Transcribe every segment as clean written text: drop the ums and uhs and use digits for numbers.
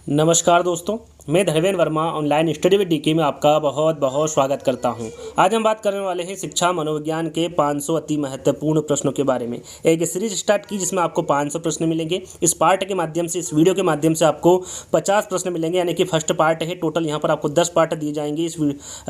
नमस्कार दोस्तों, मैं Dharmendra Verma online study with DK में आपका बहुत बहुत स्वागत करता हूं। आज हम बात करने वाले हैं शिक्षा मनोविज्ञान के 500 अति महत्वपूर्ण प्रश्नों के बारे में। एक सीरीज स्टार्ट की जिसमें आपको 500 प्रश्न मिलेंगे। इस पार्ट के माध्यम से, इस वीडियो के माध्यम से आपको 50 प्रश्न मिलेंगे, यानी कि फर्स्ट पार्ट है। टोटल यहाँ पर आपको 10 पार्ट दिए जाएंगे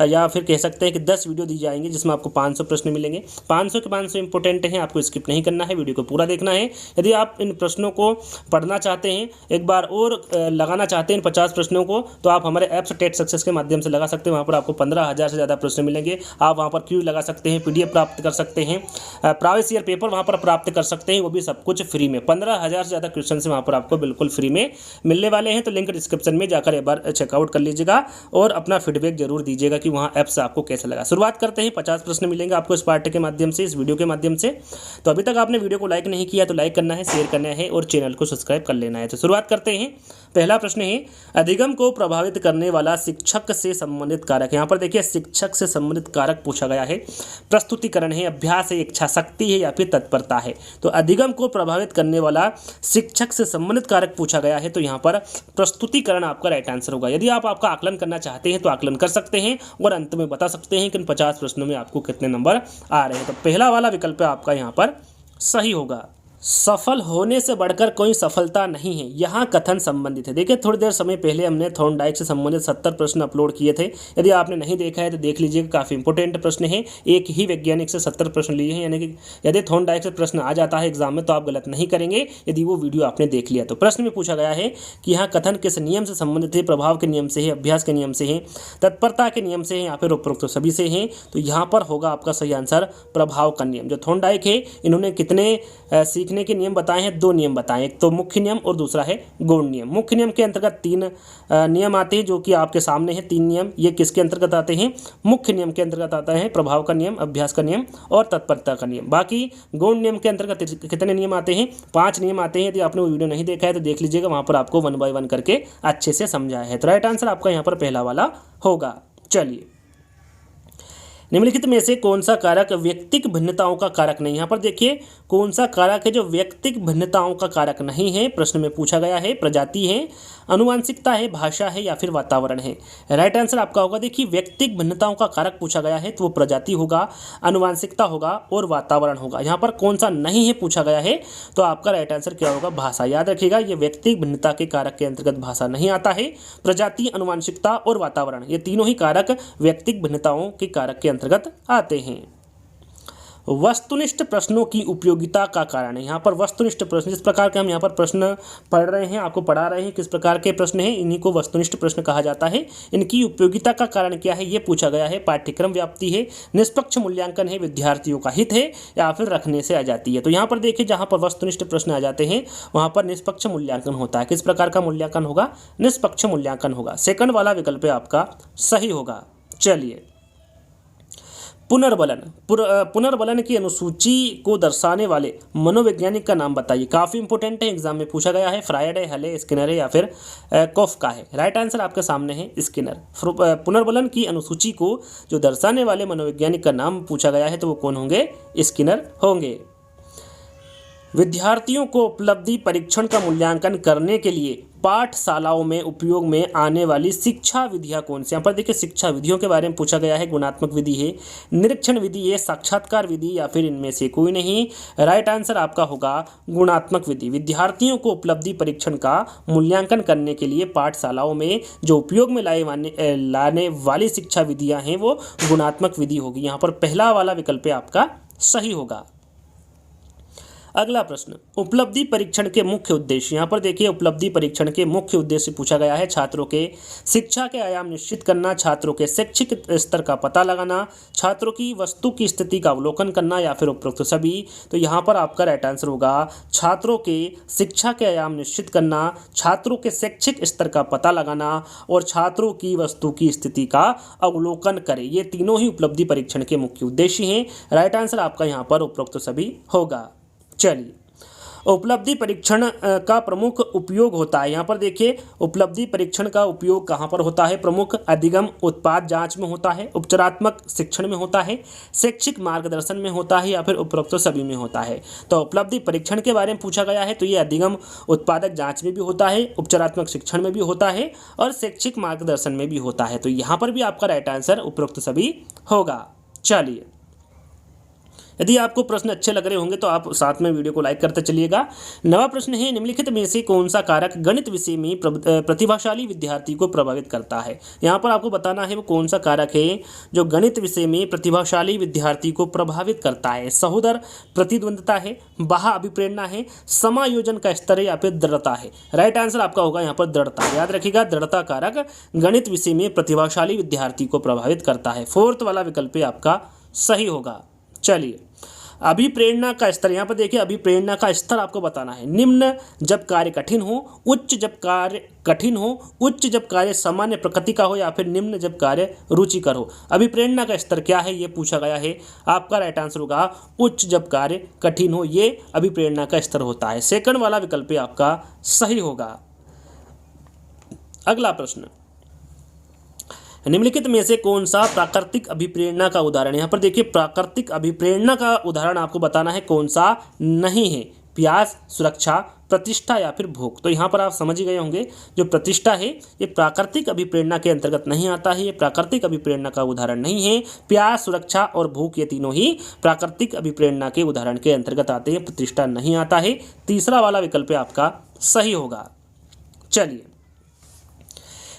या फिर कह सकते हैं कि 10 वीडियो दी जाएंगी जिसमें आपको 500 प्रश्न मिलेंगे। 500 के 500 इंपॉर्टेंट हैं, आपको स्किप नहीं करना है, वीडियो को पूरा देखना है। यदि आप इन प्रश्नों को पढ़ना चाहते हैं, एक बार और लगाना चाहते हैं 50 प्रश्नों को, तो आप हमारे ऐप्स टेट सक्सेस के माध्यम से लगा सकते हैं। वहाँ पर आपको 15,000 से ज़्यादा प्रश्न मिलेंगे। आप वहाँ पर क्यू लगा सकते हैं, पीडीएफ प्राप्त कर सकते हैं, प्राइवेसी ईयर पेपर वहाँ पर प्राप्त कर सकते हैं, वो भी सब कुछ फ्री में। 15,000 से ज़्यादा क्वेश्चन वहाँ पर आपको बिल्कुल फ्री में मिलने वाले हैं। तो लिंक डिस्क्रिप्शन में जाकर एक बार चेकआउट कर लीजिएगा और अपना फीडबैक जरूर दीजिएगा कि वहाँ ऐप्स आपको कैसा लगा। शुरुआत करते हैं। 50 प्रश्न मिलेंगे आपको इस पार्ट के माध्यम से, इस वीडियो के माध्यम से। तो अभी तक आपने वीडियो को लाइक नहीं किया तो लाइक करना है, शेयर करना है और चैनल को सब्सक्राइब कर लेना है। तो शुरुआत करते हैं। पहला प्रश्न है, अधिगम को प्रभावित करने वाला शिक्षक से संबंधित कारक। यहाँ पर देखिए शिक्षक से संबंधित कारक पूछा गया है। प्रस्तुतिकरण है, अभ्यास है, इच्छा शक्ति है या फिर तत्परता है। तो अधिगम को प्रभावित करने वाला शिक्षक से संबंधित कारक पूछा गया है, तो यहाँ पर प्रस्तुतिकरण आपका राइट आंसर होगा। यदि आप आपका आकलन करना चाहते हैं तो आकलन कर सकते हैं और अंत में बता सकते हैं कि इन 50 प्रश्नों में आपको कितने नंबर आ रहे हैं। तो पहला वाला विकल्प आपका यहाँ पर सही होगा। सफल होने से बढ़कर कोई सफलता नहीं है, यहाँ कथन संबंधित है। देखिए थोड़ी देर समय पहले हमने थॉर्नडाइक से संबंधित 70 प्रश्न अपलोड किए थे। यदि आपने नहीं देखा है तो देख लीजिएगा, काफ़ी इंपॉर्टेंट प्रश्न है। एक ही वैज्ञानिक से 70 प्रश्न लिए हैं, यानी कि यदि थॉर्नडाइक से प्रश्न आ जाता है एग्जाम में तो आप गलत नहीं करेंगे यदि वो वीडियो आपने देख लिया। तो प्रश्न में पूछा गया है कि यहाँ कथन किस नियम से संबंधित है। प्रभाव के नियम से है, अभ्यास के नियम से है, तत्परता के नियम से है या फिर उपरोक्त सभी से हैं। तो यहाँ पर होगा आपका सही आंसर प्रभाव का नियम। जो थॉर्नडाइक है इन्होंने कितने सीखने के नियम बताए हैं? 2 नियम बताए, एक तो मुख्य नियम और दूसरा है गौण नियम। मुख्य नियम के अंतर्गत 3 नियम आते हैं जो कि आपके सामने हैं। 3 नियम ये किसके अंतर्गत आते हैं? मुख्य नियम के अंतर्गत आता है प्रभाव का नियम, अभ्यास का नियम और तत्परता का नियम। बाकी गौण नियम के अंतर्गत कितने नियम आते हैं? 5 नियम आते हैं। यदि आपने वो वीडियो नहीं देखा है तो देख लीजिएगा, वहाँ पर आपको 1 बाय 1 करके अच्छे से समझाया है। तो राइट आंसर आपका यहाँ पर पहला वाला होगा। चलिए, निम्नलिखित में से कौन सा कारक व्यक्तिक भिन्नताओं का कारक नहीं? यहाँ पर देखिए कौन सा कारक है जो व्यक्तिक भिन्नताओं का कारक नहीं है। प्रश्न में पूछा गया है। प्रजाति है, आनुवंशिकता है, भाषा है या फिर वातावरण है। राइट आंसर आपका होगा, देखिए व्यक्तिक भिन्नताओं का कारक पूछा गया है तो वो प्रजाति होगा, आनुवंशिकता होगा और वातावरण होगा। यहाँ पर कौन सा नहीं है पूछा गया है तो आपका राइट आंसर क्या होगा? भाषा। याद रखिएगा, ये व्यक्तिक भिन्नता के कारक के अंतर्गत भाषा नहीं आता है। प्रजाति, आनुवंशिकता और वातावरण ये तीनों ही कारक व्यक्तिक भिन्नताओं के कारक के अंतर्गत आते हैं। वस्तुनिष्ठ प्रश्नों की उपयोगिता का कारण है। यहाँ पर वस्तुनिष्ठ प्रश्न, जिस प्रकार के हम यहाँ पर प्रश्न पढ़ रहे हैं, आपको पढ़ा रहे हैं किस प्रकार के प्रश्न हैं, इन्हीं को वस्तुनिष्ठ प्रश्न कहा जाता है। इनकी उपयोगिता का कारण क्या है ये पूछा गया है। पाठ्यक्रम व्याप्ति है, निष्पक्ष मूल्यांकन है, विद्यार्थियों का हित है या फिर रखने से आ जाती है। तो यहाँ पर देखिए जहाँ पर वस्तुनिष्ठ प्रश्न आ जाते हैं वहाँ पर निष्पक्ष मूल्यांकन होता है। किस प्रकार का मूल्यांकन होगा? निष्पक्ष मूल्यांकन होगा। सेकंड वाला विकल्प आपका सही होगा। चलिए, पुनर्बलन। पुनर्बलन की अनुसूची को दर्शाने वाले मनोवैज्ञानिक का नाम बताइए। काफ़ी इंपॉर्टेंट है, एग्जाम में पूछा गया है। फ्रायड है, हल है, स्किनर है या फिर कोफका है। राइट आंसर आपके सामने है स्किनर। पुनर्बलन की अनुसूची को जो दर्शाने वाले मनोवैज्ञानिक का नाम पूछा गया है तो वो कौन होंगे? स्किनर होंगे। विद्यार्थियों को उपलब्धि परीक्षण का मूल्यांकन करने के लिए पाठशालाओं में उपयोग में आने वाली शिक्षा विधियां कौन सी? यहाँ पर देखिए शिक्षा विधियों के बारे में पूछा गया है। गुणात्मक विधि है, निरीक्षण विधि है, साक्षात्कार विधि या फिर इनमें से कोई नहीं। राइट आंसर आपका होगा गुणात्मक विधि। विद्यार्थियों को उपलब्धि परीक्षण का मूल्यांकन करने के लिए पाठशालाओं में जो उपयोग में लाने वाली शिक्षा विधियाँ हैं वो गुणात्मक विधि होगी। यहाँ पर पहला वाला विकल्प आपका सही होगा। अगला प्रश्न, उपलब्धि परीक्षण के मुख्य उद्देश्य। यहाँ पर देखिए उपलब्धि परीक्षण के मुख्य उद्देश्य पूछा गया है। छात्रों के शिक्षा के आयाम निश्चित करना, छात्रों के शैक्षिक स्तर का पता लगाना, छात्रों की वस्तु की स्थिति का अवलोकन करना या फिर उपरोक्त सभी। तो यहाँ पर आपका राइट आंसर होगा छात्रों के शिक्षा के आयाम निश्चित करना, छात्रों के शैक्षिक स्तर का पता लगाना और छात्रों की वस्तु की स्थिति का अवलोकन करें। ये तीनों ही उपलब्धि परीक्षण के मुख्य उद्देश्य हैं। राइट आंसर आपका यहाँ पर उपरोक्त सभी होगा। चलिए, उपलब्धि परीक्षण का प्रमुख उपयोग होता है। यहाँ पर देखिए उपलब्धि परीक्षण का उपयोग कहाँ पर होता है? प्रमुख अधिगम उत्पाद जांच में होता है, उपचारात्मक शिक्षण में होता है, शैक्षिक मार्गदर्शन में होता है, या फिर उपरोक्त सभी में होता है। तो उपलब्धि परीक्षण के बारे में पूछा गया है तो ये अधिगम उत्पादक जांच में भी होता है, उपचारात्मक शिक्षण में भी होता है और शैक्षिक मार्गदर्शन में भी होता है। तो यहाँ पर भी आपका राइट आंसर उपरोक्त सभी होगा। चलिए, यदि आपको प्रश्न अच्छे लग रहे होंगे तो आप साथ में वीडियो को लाइक करते चलिएगा। नवा प्रश्न है, निम्नलिखित में से कौन सा कारक गणित विषय में प्रतिभाशाली विद्यार्थी को प्रभावित करता है? यहाँ पर आपको बताना है वो कौन सा कारक है जो गणित विषय में प्रतिभाशाली विद्यार्थी को प्रभावित करता है। सहोदर प्रतिद्वंदता है, बाह्य अभिप्रेरणा है, समायोजन का स्तर है, या फिर दृढ़ता है। राइट आंसर आपका होगा यहाँ पर दृढ़ता। याद रखिएगा, दृढ़ता कारक गणित विषय में प्रतिभाशाली विद्यार्थी को प्रभावित करता है। फोर्थ वाला विकल्प आपका सही होगा। चलिए, अभिप्रेरणा का स्तर, यहाँ पर देखिए अभिप्रेरणा का स्तर आपको बताना है। निम्न जब कार्य कठिन हो, उच्च जब कार्य कठिन हो, उच्च जब कार्य सामान्य प्रकृति का हो, या फिर निम्न जब कार्य रुचिकर हो। अभिप्रेरणा का स्तर क्या है ये पूछा गया है। आपका राइट आंसर होगा उच्च जब कार्य कठिन हो, ये अभिप्रेरणा का स्तर होता है। सेकंड वाला विकल्प आपका सही होगा। अगला प्रश्न, निम्नलिखित में से कौन सा प्राकृतिक अभिप्रेरणा का उदाहरण? यहाँ पर देखिए प्राकृतिक अभिप्रेरणा का उदाहरण आपको बताना है कौन सा नहीं है। प्यास, सुरक्षा, प्रतिष्ठा, या फिर भूख। तो यहाँ पर आप समझ ही गए होंगे जो प्रतिष्ठा है ये प्राकृतिक अभिप्रेरणा के अंतर्गत नहीं आता है, ये प्राकृतिक अभिप्रेरणा का उदाहरण नहीं है। प्यास, सुरक्षा और भूख ये तीनों ही प्राकृतिक अभिप्रेरणा के उदाहरण के अंतर्गत आते हैं, प्रतिष्ठा नहीं आता है। तीसरा वाला विकल्प आपका सही होगा। चलिए,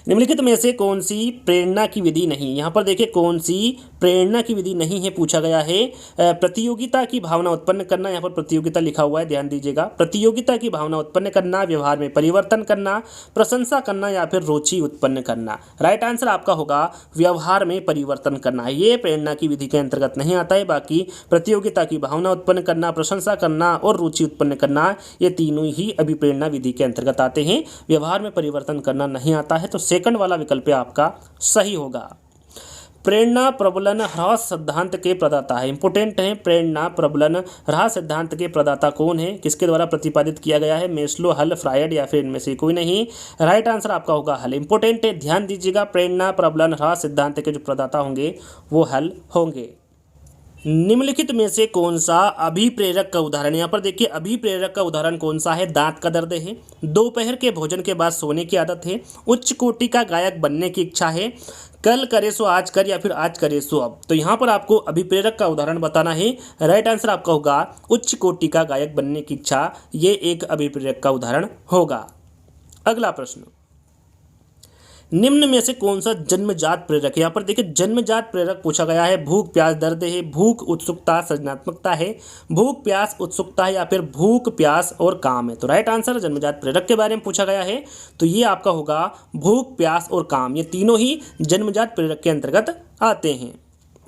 निम्नलिखित में से कौन सी प्रेरणा की विधि नहीं? यहाँ पर देखिए कौन सी प्रेरणा की विधि नहीं है पूछा गया है। प्रतियोगिता की भावना उत्पन्न करना, यहाँ पर प्रतियोगिता लिखा हुआ है, ध्यान दीजिएगा। प्रतियोगिता की भावना उत्पन्न करना, व्यवहार में परिवर्तन करना, प्रशंसा करना, या फिर रुचि उत्पन्न करना। राइट आंसर आपका होगा व्यवहार में परिवर्तन करना। ये प्रेरणा की विधि के अंतर्गत नहीं आता है। बाकी प्रतियोगिता की भावना उत्पन्न करना, प्रशंसा करना और रुचि उत्पन्न करना ये तीनों ही अभिप्रेरणा विधि के अंतर्गत आते हैं। व्यवहार में परिवर्तन करना नहीं आता है। तो सेकंड वाला विकल्प आपका सही होगा। प्रेरणा प्रबलन ह्रास सिद्धांत के प्रदाता है। इंपोर्टेंट है, प्रेरणा प्रबलन ह्रास सिद्धांत के प्रदाता कौन है, किसके द्वारा प्रतिपादित किया गया है? मेस्लो, हल, फ्रायड, या फिर इनमें से कोई नहीं। राइट आंसर आपका होगा हल। इंपोर्टेंट है, ध्यान दीजिएगा, प्रेरणा प्रबलन ह्रास सिद्धांत के जो प्रदाता होंगे वो हल होंगे। निम्नलिखित में से कौन सा अभिप्रेरक का उदाहरण? यहाँ पर देखिए अभिप्रेरक का उदाहरण कौन सा है? दांत का दर्द है, दोपहर के भोजन के बाद सोने की आदत है, उच्च कोटि का गायक बनने की इच्छा है, कल करे सो आज कर, या फिर आज करे सो अब। तो यहाँ पर आपको अभिप्रेरक का उदाहरण बताना है। राइट आंसर आपका होगा उच्च कोटि का गायक बनने की इच्छा, ये एक अभिप्रेरक का उदाहरण होगा। अगला प्रश्न, निम्न में से कौन सा जन्मजात प्रेरक है? यहाँ पर देखिए जन्मजात प्रेरक पूछा गया है। भूख, प्यास, दर्द है, भूख, उत्सुकता, सृजनात्मकता है, भूख, प्यास, उत्सुकता है, या फिर भूख, प्यास और काम है। तो राइट आंसर जन्मजात प्रेरक के बारे में पूछा गया है तो ये आपका होगा भूख, प्यास और काम। ये तीनों ही जन्मजात प्रेरक के अंतर्गत आते हैं।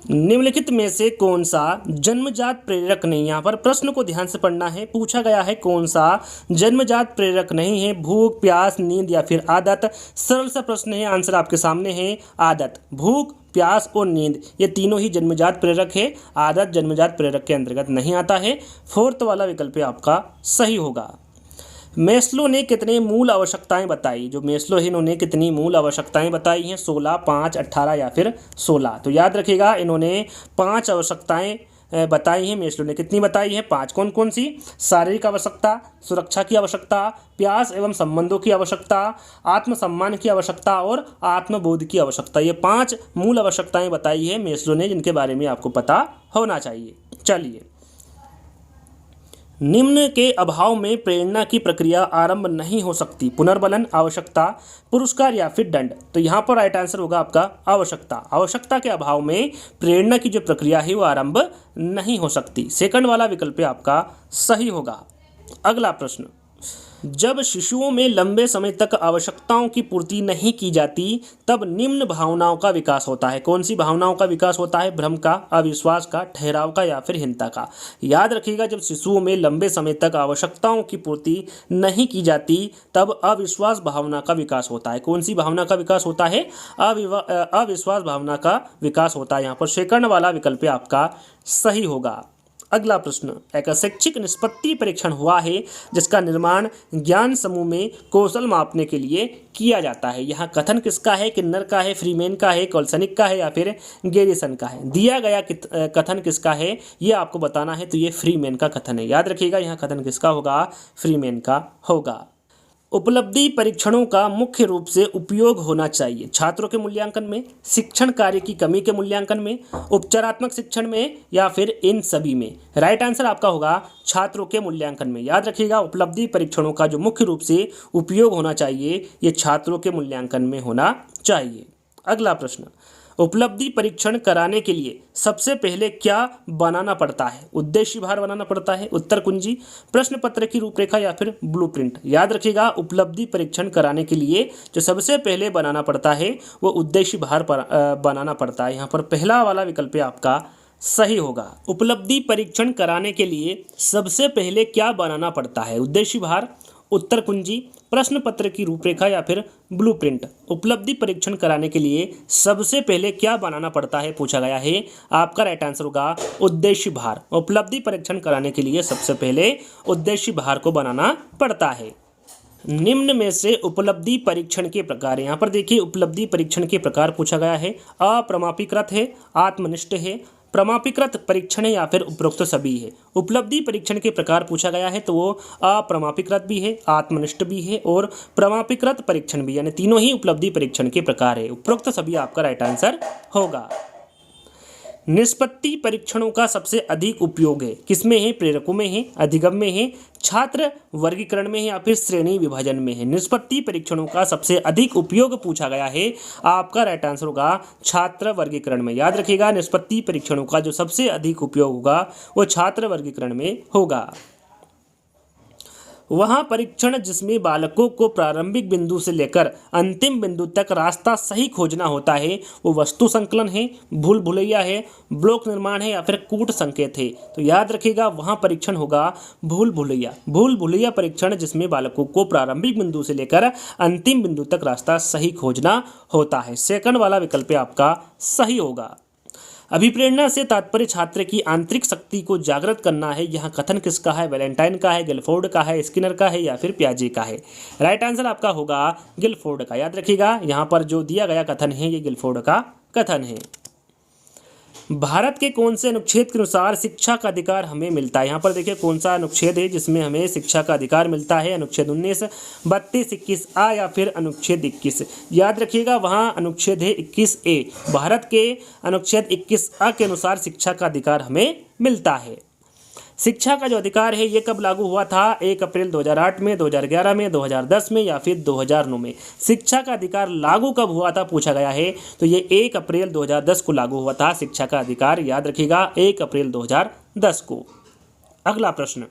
निम्नलिखित में से कौन सा जन्मजात प्रेरक नहीं? यहाँ पर प्रश्न को ध्यान से पढ़ना है। पूछा गया है कौन सा जन्मजात प्रेरक नहीं है? भूख, प्यास, नींद, या फिर आदत। सरल सा प्रश्न है, आंसर आपके सामने है आदत। भूख, प्यास और नींद ये तीनों ही जन्मजात प्रेरक है। आदत जन्मजात प्रेरक के अंतर्गत नहीं आता है। फोर्थ वाला विकल्प आपका सही होगा। मेस्लो ने कितने मूल आवश्यकताएं बताई? जो मेस्लो है इन्होंने कितनी मूल आवश्यकताएं बताई हैं? 16, 5, 18 या फिर 16। तो याद रखिएगा इन्होंने 5 आवश्यकताएं बताई हैं। मेस्लो ने कितनी बताई है? 5। कौन कौन सी? शारीरिक आवश्यकता, सुरक्षा की आवश्यकता, प्यास एवं संबंधों की आवश्यकता, आत्मसम्मान की आवश्यकता और आत्मबोध की आवश्यकता। ये 5 मूल आवश्यकताएं बताई है मेस्लो ने, जिनके बारे में आपको पता होना चाहिए। चलिए, निम्न के अभाव में प्रेरणा की प्रक्रिया आरंभ नहीं हो सकती। पुनर्बलन, आवश्यकता, पुरस्कार, या फिर दंड। तो यहाँ पर राइट आंसर होगा आपका आवश्यकता। आवश्यकता के अभाव में प्रेरणा की जो प्रक्रिया है वो आरंभ नहीं हो सकती। सेकंड वाला विकल्प आपका सही होगा। अगला प्रश्न, जब शिशुओं में लंबे समय तक आवश्यकताओं की पूर्ति नहीं की जाती तब निम्न भावनाओं का विकास होता है। कौन सी भावनाओं का विकास होता है? भ्रम का, अविश्वास का, ठहराव का, या फिर हिंसा का। याद रखिएगा जब शिशुओं में लंबे समय तक आवश्यकताओं की पूर्ति नहीं की जाती तब अविश्वास भावना का विकास होता है। कौन सी भावना का विकास होता है? अविश्वास भावना का विकास होता है। यहाँ पर सेकंड वाला विकल्प आपका सही होगा। अगला प्रश्न, एक शैक्षिक निष्पत्ति परीक्षण हुआ है जिसका निर्माण ज्ञान समूह में कौशल मापने के लिए किया जाता है। यहाँ कथन किसका है? किन्नर का है, फ्रीमेन का है, कोल्सनिक का है या फिर गैरिसन का है? दिया गया कथन किसका है ये आपको बताना है, तो ये फ्रीमेन का कथन है। याद रखिएगा यहाँ कथन किसका होगा? फ्रीमेन का होगा। उपलब्धि परीक्षणों का मुख्य रूप से उपयोग होना चाहिए छात्रों के मूल्यांकन में, शिक्षण कार्य की कमी के मूल्यांकन में, उपचारात्मक शिक्षण में या फिर इन सभी में। राइट आंसर आपका होगा छात्रों के मूल्यांकन में। याद रखिएगा उपलब्धि परीक्षणों का जो मुख्य रूप से उपयोग होना चाहिए ये छात्रों के मूल्यांकन में होना चाहिए। अगला प्रश्न, उपलब्धि परीक्षण कराने के लिए सबसे पहले क्या बनाना पड़ता है? उद्देश्य भार बनाना पड़ता है, उत्तर कुंजी, प्रश्न पत्र की रूपरेखा या फिर ब्लूप्रिंट। याद रखिएगा उपलब्धि परीक्षण कराने के लिए जो सबसे पहले बनाना पड़ता है वो उद्देश्य भार बनाना पड़ता है। यहाँ पर पहला वाला विकल्प आपका सही होगा। उपलब्धि परीक्षण कराने के लिए सबसे पहले क्या बनाना पड़ता है? उद्देश्य भार, उत्तर कुंजी, प्रश्न पत्र की रूपरेखा या फिर ब्लूप्रिंट। उपलब्धि परीक्षण कराने के लिए सबसे पहले क्या बनाना पड़ता है पूछा गया है। आपका राइट आंसर होगा उद्देश्य भार। उपलब्धि परीक्षण कराने के लिए सबसे पहले उद्देश्य भार को बनाना पड़ता है। निम्न में से उपलब्धि परीक्षण के प्रकार, यहाँ पर देखिए उपलब्धि परीक्षण के प्रकार पूछा गया है। अप्रमापीकृत है, आत्मनिष्ठ है, प्रमापीकृत परीक्षण है या फिर उपरोक्त सभी है। उपलब्धि परीक्षण के प्रकार पूछा गया है तो वो अप्रमापीकृत भी है, आत्मनिष्ठ भी है और प्रमापीकृत परीक्षण भी, यानी तीनों ही उपलब्धि परीक्षण के प्रकार है। उपरोक्त सभी आपका राइट आंसर होगा। निष्पत्ति परीक्षणों का सबसे अधिक उपयोग है किसमें है? प्रेरकों में है, अधिगम में है, छात्र वर्गीकरण में है या फिर श्रेणी विभाजन में है। निष्पत्ति परीक्षणों का सबसे अधिक उपयोग पूछा गया है। आपका राइट आंसर होगा छात्र वर्गीकरण में। याद रखिएगा निष्पत्ति परीक्षणों का जो सबसे अधिक उपयोग होगा वो छात्र वर्गीकरण में होगा। वहाँ परीक्षण जिसमें बालकों को प्रारंभिक बिंदु से लेकर अंतिम बिंदु तक रास्ता सही खोजना होता है वो वस्तु संकलन है, भूल भुलैया है, ब्लॉक निर्माण है या फिर कूट संकेत है। तो याद रखिएगा वहाँ परीक्षण होगा भूल भुलैया। भूल भुलैया परीक्षण जिसमें बालकों को प्रारंभिक बिंदु से लेकर अंतिम बिंदु तक रास्ता सही खोजना होता है। सेकंड वाला विकल्प आपका सही होगा। अभिप्रेरणा से तात्पर्य छात्र की आंतरिक शक्ति को जागृत करना है। यहाँ कथन किसका है? वैलेंटाइन का है, गिलफोर्ड का है, स्किनर का है या फिर पियाजे का है? राइट आंसर आपका होगा गिलफोर्ड का। याद रखिएगा यहाँ पर जो दिया गया कथन है ये गिलफोर्ड का कथन है। भारत के कौन से अनुच्छेद के अनुसार शिक्षा का अधिकार हमें मिलता है? यहाँ पर देखिए कौन सा अनुच्छेद है जिसमें हमें शिक्षा का अधिकार मिलता है? अनुच्छेद 19, 32, 21 आ या फिर अनुच्छेद 21? याद रखिएगा वहाँ अनुच्छेद है 21 ए। भारत के अनुच्छेद 21 आ के अनुसार शिक्षा का अधिकार हमें मिलता है। शिक्षा का जो अधिकार है ये कब लागू हुआ था? 1 अप्रैल 2008 में, 2011 में, 2010 में या फिर 2009 में? शिक्षा का अधिकार लागू कब हुआ था पूछा गया है तो ये 1 अप्रैल 2010 को लागू हुआ था शिक्षा का अधिकार। याद रखिएगा 1 अप्रैल 2010 को। अगला प्रश्न,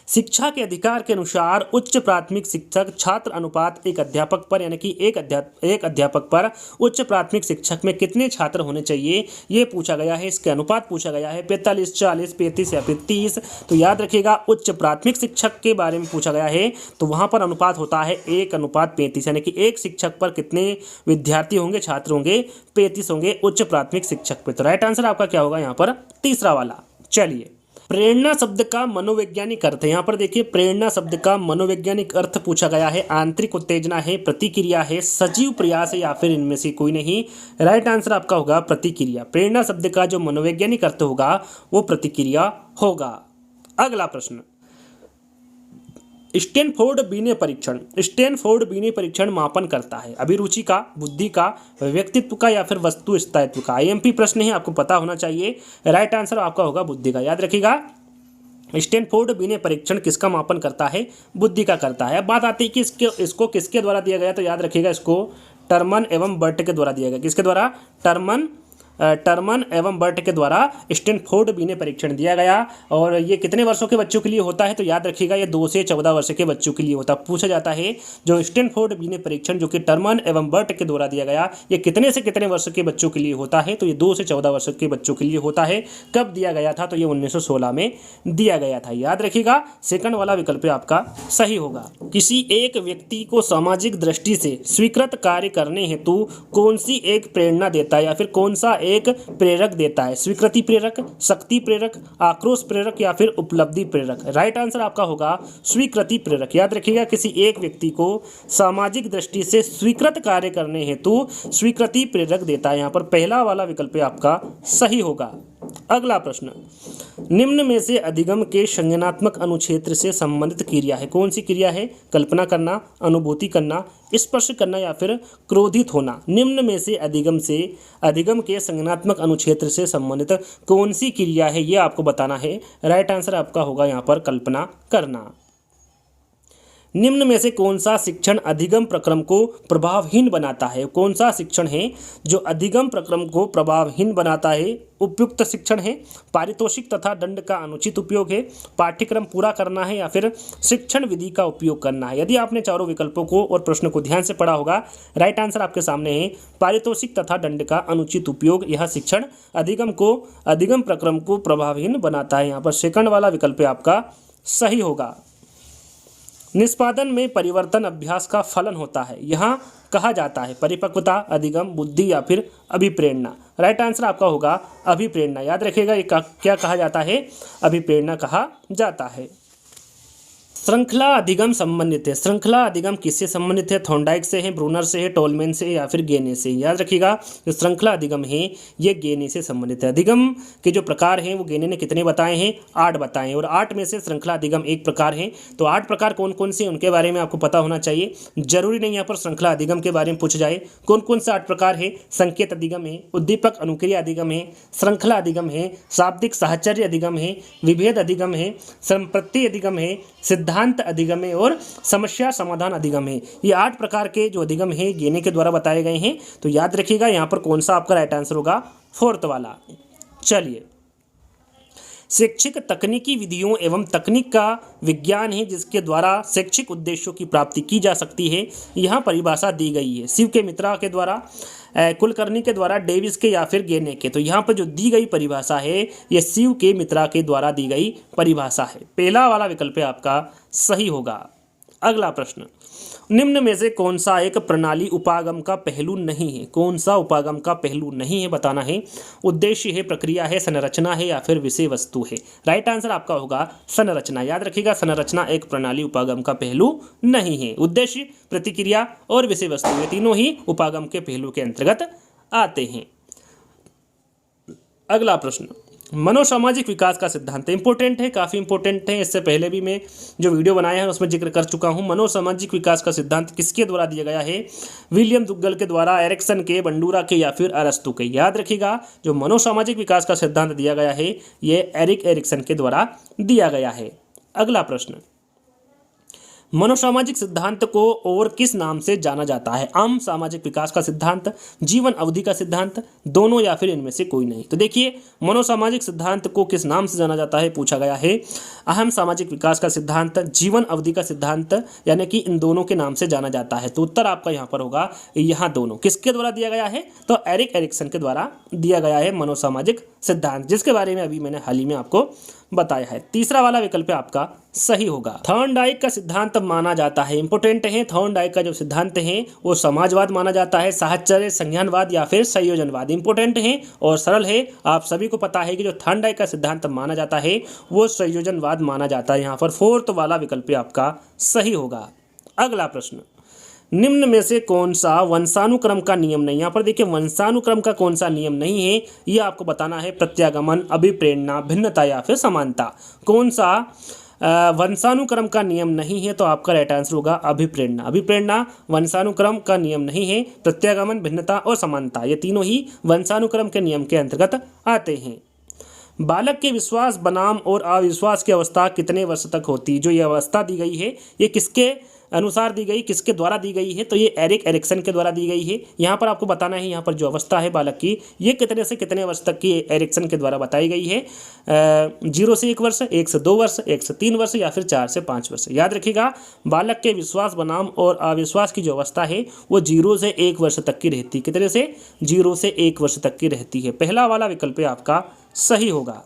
शिक्षा के अधिकार के अनुसार उच्च प्राथमिक शिक्षक छात्र अनुपात एक अध्यापक पर, यानी कि एक अध्यापक पर उच्च प्राथमिक शिक्षक में कितने छात्र होने चाहिए ये पूछा गया है। इसके अनुपात पूछा गया है 45, 40, 35 या फिर 30। तो याद रखिएगा उच्च प्राथमिक शिक्षक के बारे में पूछा गया है तो वहाँ पर अनुपात होता है 1:35, यानी कि एक शिक्षक पर कितने विद्यार्थी होंगे, छात्र होंगे? 35 होंगे उच्च प्राथमिक शिक्षक पे। तो राइट आंसर आपका क्या होगा यहाँ पर? तीसरा वाला। चलिए, प्रेरणा शब्द का मनोवैज्ञानिक अर्थ है। यहाँ पर देखिए प्रेरणा शब्द का मनोवैज्ञानिक अर्थ पूछा गया है। आंतरिक उत्तेजना है, प्रतिक्रिया है, सजीव प्रयास है या फिर इनमें से कोई नहीं? राइट आंसर आपका होगा प्रतिक्रिया। प्रेरणा शब्द का जो मनोवैज्ञानिक अर्थ होगा वो प्रतिक्रिया होगा। अगला प्रश्न, स्टैनफोर्ड बीने परीक्षण। स्टैनफोर्ड बीने परीक्षण मापन करता है अभिरुचि का, बुद्धि का, व्यक्तित्व का या फिर वस्तु स्थायित्व का? आईएमपी प्रश्न है, आपको पता होना चाहिए। राइट आंसर आपका होगा बुद्धि का। याद रखिएगा स्टैनफोर्ड बीने परीक्षण किसका मापन करता है? बुद्धि का करता है। अब बात आती है कि इसको किसके द्वारा दिया गया? तो याद रखिएगा इसको टर्मन एवं बर्ट के द्वारा दिया गया। किसके द्वारा? टर्मन एवं बर्ट के द्वारा स्टैनफोर्ड बीने परीक्षण दिया गया। और ये कितने वर्षों के बच्चों के लिए होता है? तो याद रखिएगा ये 2 से 14 वर्ष के बच्चों के लिए होता है। पूछा जाता है जो स्टैनफोर्ड बीने परीक्षण जो कि टर्मन एवं बर्ट के द्वारा दिया गया ये कितने से कितने वर्ष के बच्चों के लिए होता है? तो ये 2 से 14 वर्ष के बच्चों के लिए होता है। कब दिया गया था? तो ये 1916 में दिया गया था। याद रखिएगा सेकंड वाला विकल्प आपका सही होगा। किसी एक व्यक्ति को सामाजिक दृष्टि से स्वीकृत कार्य करने हेतु कौन सी एक प्रेरणा देता है या फिर कौन सा एक प्रेरक देता है? स्वीकृति प्रेरक, शक्ति प्रेरक, आक्रोश प्रेरक या फिर उपलब्धि प्रेरक? राइट आंसर आपका होगा स्वीकृति प्रेरक। याद रखिएगा, किसी एक व्यक्ति को सामाजिक दृष्टि से स्वीकृत कार्य करने हेतु स्वीकृति प्रेरक देता है। यहाँ पर पहला वाला विकल्प आपका सही होगा। अगला प्रश्न, निम्न में से अधिगम के संज्ञानात्मक अनुक्षेत्र से संबंधित क्रिया है? कौन सी क्रिया है? कल्पना करना, अनुभूति करना, स्पर्श करना या फिर क्रोधित होना? निम्न में से अधिगम के संज्ञानात्मक अनुक्षेत्र से संबंधित कौन सी क्रिया है, यह आपको बताना है। राइट आंसर आपका होगा यहाँ पर कल्पना करना। निम्न में से कौन सा शिक्षण अधिगम प्रक्रम को प्रभावहीन बनाता है? कौन सा शिक्षण है जो अधिगम प्रक्रम को प्रभावहीन बनाता है? उपयुक्त शिक्षण है, पारितोषिक तथा दंड का अनुचित उपयोग है, पाठ्यक्रम पूरा करना है या फिर शिक्षण विधि का उपयोग करना है? यदि आपने चारों विकल्पों को और प्रश्न को ध्यान से पढ़ा होगा, राइट आंसर आपके सामने है पारितोषिक तथा दंड का अनुचित उपयोग। यह शिक्षण अधिगम प्रक्रम को प्रभावहीन बनाता है। यहाँ पर सेकंड वाला विकल्प आपका सही होगा। निष्पादन में परिवर्तन अभ्यास का फलन होता है, यहाँ कहा जाता है परिपक्वता, अधिगम, बुद्धि या फिर अभिप्रेरणा? राइट आंसर आपका होगा अभिप्रेरणा। याद रखिएगा, ये क्या कहा जाता है? अभिप्रेरणा कहा जाता है। श्रृंखला अधिगम संबंधित है। श्रृंखला अधिगम किससे संबंधित है? थॉर्नडाइक से है, ब्रूनर से है, टोलमैन से या फिर गेने से? याद रखिएगा, जो श्रृंखला अधिगम है ये गेने से संबंधित है। अधिगम के जो प्रकार हैं वो गेने ने कितने बताए हैं? 8 बताए हैं, और 8 में से श्रृंखला अधिगम एक प्रकार है। तो 8 प्रकार कौन कौन से उनके बारे में आपको पता होना चाहिए। जरूरी नहीं यहाँ पर श्रृंखला अधिगम के बारे में पूछ जाए। कौन कौन से 8 प्रकार है? संकेत अधिगम है, उद्दीपक अनुक्रिया अधिगम है, श्रृंखला अधिगम है, शाब्दिक साहचर्य अधिगम है, विभेद अधिगम है, संप्रति अधिगम है, सिद्धांत अधिगम है और समस्या समाधान अधिगम है। ये 8 प्रकार के जो अधिगम है गेने के द्वारा बताए गए हैं। तो याद रखिएगा, यहाँ पर कौन सा आपका राइट आंसर होगा? 4th वाला। चलिए, शैक्षिक तकनीकी विधियों एवं तकनीक का विज्ञान है जिसके द्वारा शैक्षिक उद्देश्यों की प्राप्ति की जा सकती है। यहाँ परिभाषा दी गई है शिव के मित्रा के द्वारा, कुलकर्णी के द्वारा, डेविस के या फिर गेने के। तो यहाँ पर जो दी गई परिभाषा है ये शिव के मित्रा के द्वारा दी गई परिभाषा है। पहला वाला विकल्प आपका सही होगा। अगला प्रश्न, निम्न में से कौन सा एक प्रणाली उपागम का पहलू नहीं है? कौन सा उपागम का पहलू नहीं है बताना है। उद्देश्य है, प्रक्रिया है, संरचना है या फिर विषय वस्तु है? राइट आंसर आपका होगा संरचना। याद रखिएगा, संरचना एक प्रणाली उपागम का पहलू नहीं है। उद्देश्य, प्रतिक्रिया और विषय वस्तु ये तीनों ही उपागम के पहलू के अंतर्गत आते हैं। अगला प्रश्न, मनोसामाजिक विकास का सिद्धांत इंपॉर्टेंट है, काफ़ी इंपॉर्टेंट है। इससे पहले भी मैं जो वीडियो बनाया है उसमें जिक्र कर चुका हूं। मनोसामाजिक विकास का सिद्धांत किसके द्वारा दिया गया है? विलियम दुग्गल के द्वारा, एरिक्सन के, बंडूरा के या फिर अरस्तु के? याद रखिएगा, जो मनोसामाजिक विकास का सिद्धांत दिया गया है ये एरिक्सन के द्वारा दिया गया है। अगला प्रश्न, मनोसामाजिक सिद्धांत को और किस नाम से जाना जाता है? आम सामाजिक विकास का सिद्धांत, जीवन अवधि का सिद्धांत, दोनों या फिर इनमें से कोई नहीं? तो देखिए, मनोसामाजिक सिद्धांत को किस नाम से जाना जाता है पूछा गया है। अहम सामाजिक विकास का सिद्धांत, जीवन अवधि का सिद्धांत, यानी कि इन दोनों के नाम से जाना जाता है। तो उत्तर आपका यहाँ पर होगा यहाँ दोनों। किसके द्वारा दिया गया है? तो एरिक्सन के द्वारा दिया गया है मनोसामाजिक सिद्धांत, जिसके बारे में अभी मैंने हाल ही में आपको बताया है। तीसरा वाला विकल्प आपका सही होगा। थॉर्नडाइक का सिद्धांत माना जाता है, इंपॉर्टेंट है। थॉर्नडाइक का जो सिद्धांत है वो समाजवाद माना जाता है, साहचर्य, संज्ञानवाद या फिर संयोजनवाद? इंपॉर्टेंट है और सरल है। आप सभी को पता है कि जो थॉर्नडाइक का सिद्धांत माना जाता है वो संयोजनवाद माना जाता है। यहाँ पर 4th वाला विकल्प आपका सही होगा। अगला प्रश्न, निम्न में से कौन सा वंशानुक्रम का नियम नहीं? यहाँ पर देखिए, वंशानुक्रम का कौन सा नियम नहीं है ये आपको बताना है। प्रत्यागमन, अभिप्रेरणा, भिन्नता या फिर समानता? कौन सा वंशानुक्रम का नियम नहीं है? तो आपका राइट आंसर होगा अभिप्रेरणा। अभिप्रेरणा वंशानुक्रम का नियम नहीं है। प्रत्यागमन, भिन्नता और समानता ये तीनों ही वंशानुक्रम के नियम के अंतर्गत आते हैं। बालक के विश्वास बनाम और अविश्वास की अवस्था कितने वर्ष तक होती? जो ये अवस्था दी गई है ये किसके अनुसार दी गई, किसके द्वारा दी गई है? तो ये एरिक्सन के द्वारा दी गई है। यहाँ पर आपको बताना है, यहाँ पर जो अवस्था है बालक की ये कितने से कितने वर्ष तक की एरिक्सन के द्वारा बताई गई है। 0 से 1 वर्ष, 1 से 2 वर्ष, 1 से 3 वर्ष या फिर 4 से 5 वर्ष? याद रखिएगा, बालक के विश्वास बनाम और अविश्वास की जो अवस्था है वो 0 से 1 वर्ष तक की रहती है। कितने से? 0 से 1 वर्ष तक की रहती है। पहला वाला विकल्प आपका सही होगा।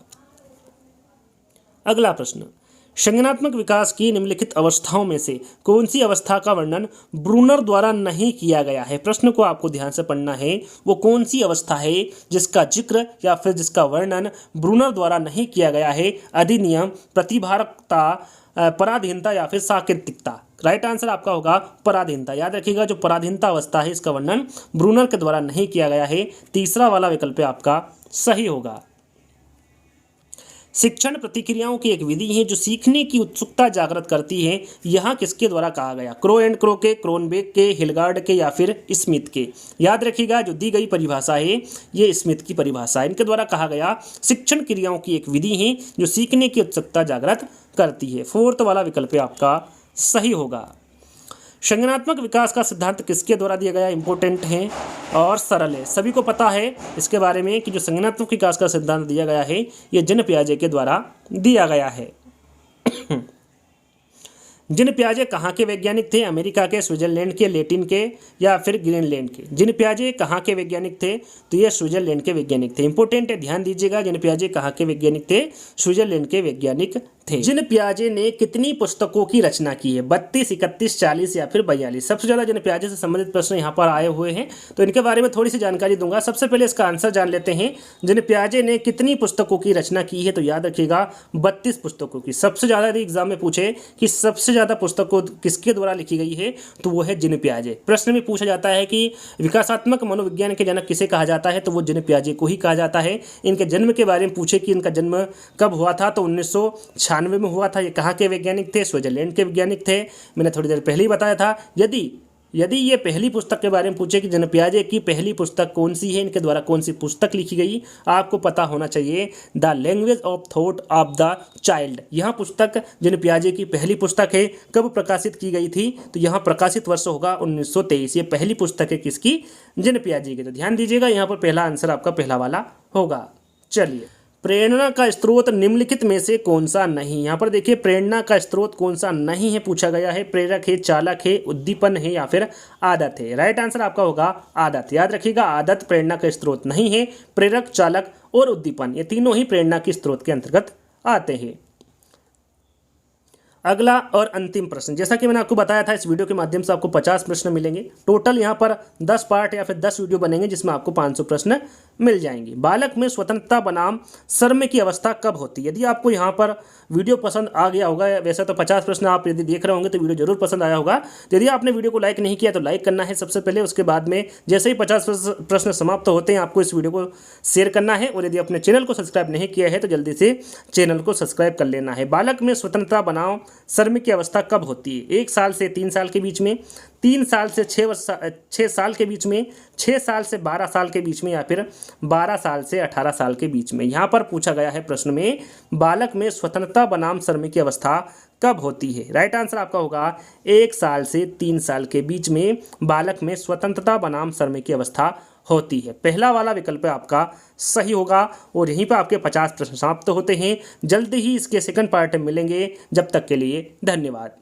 अगला प्रश्न, संज्ञानात्मक विकास की निम्नलिखित अवस्थाओं में से कौन सी अवस्था का वर्णन ब्रूनर द्वारा नहीं किया गया है। प्रश्न को आपको ध्यान से पढ़ना है। वो कौन सी अवस्था है जिसका जिक्र या फिर जिसका वर्णन ब्रूनर द्वारा नहीं किया गया है। अधिनियम, प्रतिभारकता, पराधीनता या फिर साकृतिकता। राइट आंसर आपका होगा पराधीनता। याद रखिएगा, जो पराधीनता अवस्था है इसका वर्णन ब्रूनर के द्वारा नहीं किया गया है। तीसरा वाला विकल्प आपका सही होगा। शिक्षण प्रतिक्रियाओं की एक विधि है जो सीखने की उत्सुकता जागृत करती है। यह किसके द्वारा कहा गया। क्रो एंड क्रो के, क्रोनबेक के, हिलगार्ड के या फिर स्मिथ के। याद रखिएगा, जो दी गई परिभाषा है ये स्मिथ की परिभाषा है। इनके द्वारा कहा गया शिक्षण क्रियाओं की एक विधि है जो सीखने की उत्सुकता जागृत करती है। फोर्थ वाला विकल्प आपका सही होगा। संज्ञानात्मक विकास का सिद्धांत किसके द्वारा दिया गया। इंपॉर्टेंट है और सरल है, सभी को पता है इसके बारे में कि जो संज्ञानात्मक विकास का सिद्धांत दिया गया है ये जीन पियाजे के द्वारा दिया गया है। जीन पियाजे कहाँ के वैज्ञानिक थे। अमेरिका के, स्विट्जरलैंड के, लैटिन के या फिर ग्रीनलैंड के। जीन पियाजे कहाँ के वैज्ञानिक थे, तो ये स्विट्जरलैंड के वैज्ञानिक थे। इंपॉर्टेंट है, ध्यान दीजिएगा, जीन पियाजे कहाँ के वैज्ञानिक थे, स्विट्जरलैंड के वैज्ञानिक थे। जीन पियाजे ने कितनी पुस्तकों की रचना की है। 32, 31, 40 या फिर 42। सबसे ज़्यादा जीन पियाजे से संबंधित प्रश्न यहाँ पर आए हुए हैं, तो इनके बारे में थोड़ी सी जानकारी दूंगा। सबसे पहले इसका आंसर जान लेते हैं। जीन पियाजे ने कितनी पुस्तकों की रचना की है, तो याद रखिएगा 32 पुस्तकों की। सबसे ज़्यादा यदि एग्जाम में पूछे कि सबसे ज़्यादा पुस्तकों किसके द्वारा लिखी गई है, तो वो है जीन पियाजे। प्रश्न में पूछा जाता है कि विकासात्मक मनोविज्ञान के जनक किसे कहा जाता है, तो वो जीन पियाजे को ही कहा जाता है। इनके जन्म के बारे में पूछे कि इनका जन्म कब हुआ था, तो 1996 में हुआ था। ये कहाँ के वैज्ञानिक थे, स्विट्जरलैंड के वैज्ञानिक थे। मैंने थोड़ी देर पहले ही बताया था। यदि ये पहली पुस्तक के बारे में पूछे कि जीन पियाजे की पहली पुस्तक कौन सी है, इनके द्वारा कौन सी पुस्तक लिखी गई, आपको पता होना चाहिए the language of thought of the child. यह पुस्तक जीन पियाजे की पहली पुस्तक है। कब प्रकाशित की गई थी, तो यहाँ प्रकाशित वर्ष होगा 1923। ये पहली पुस्तक है किसकी, जीन पियाजे की। तो ध्यान दीजिएगा, यहाँ पर पहला आंसर आपका पहला वाला होगा। चलिए, प्रेरणा का स्रोत निम्नलिखित में से कौन सा नहीं। यहाँ पर देखिए, प्रेरणा का स्रोत कौन सा नहीं है पूछा गया है। प्रेरक है, चालक है, उद्दीपन है या फिर आदत है। राइट आंसर आपका होगा आदत। याद रखिएगा, आदत प्रेरणा का स्रोत नहीं है। प्रेरक, चालक और उद्दीपन ये तीनों ही प्रेरणा के स्रोत के अंतर्गत आते हैं। अगला और अंतिम प्रश्न, जैसा कि मैंने आपको बताया था, इस वीडियो के माध्यम से आपको 50 प्रश्न मिलेंगे। टोटल यहाँ पर 10 पार्ट या फिर 10 वीडियो बनेंगे जिसमें आपको 500 प्रश्न मिल जाएंगे। बालक में स्वतंत्रता बनाम शर्म की अवस्था कब होती है। यदि आपको यहाँ पर वीडियो पसंद आ गया होगा, वैसे तो 50 प्रश्न आप यदि देख रहे होंगे तो वीडियो जरूर पसंद आया होगा। तो यदि आपने वीडियो को लाइक नहीं किया तो लाइक करना है सबसे पहले। उसके बाद में जैसे ही 50 प्रश्न समाप्त होते हैं आपको इस वीडियो को शेयर करना है। और यदि अपने चैनल को सब्सक्राइब नहीं किया है तो जल्दी से चैनल को सब्सक्राइब कर लेना है। बालक में स्वतंत्रता बनाम शर्म की अवस्था कब होती है। 1 साल से 3 साल के बीच में, 3 साल से 6 साल के बीच में, 6 साल से 12 साल के बीच में या फिर 12 साल से 18 साल के बीच में। यहाँ पर पूछा गया है प्रश्न में, बालक में स्वतंत्रता बनाम शर्म की अवस्था कब होती है। राइट आंसर आपका होगा 1 साल से 3 साल के बीच में बालक में स्वतंत्रता बनाम शर्म की अवस्था होती है। पहला वाला विकल्प आपका सही होगा। और यहीं पर आपके 50 प्रश्न समाप्त होते हैं। जल्द ही इसके सेकंड पार्ट में मिलेंगे। जब तक के लिए धन्यवाद।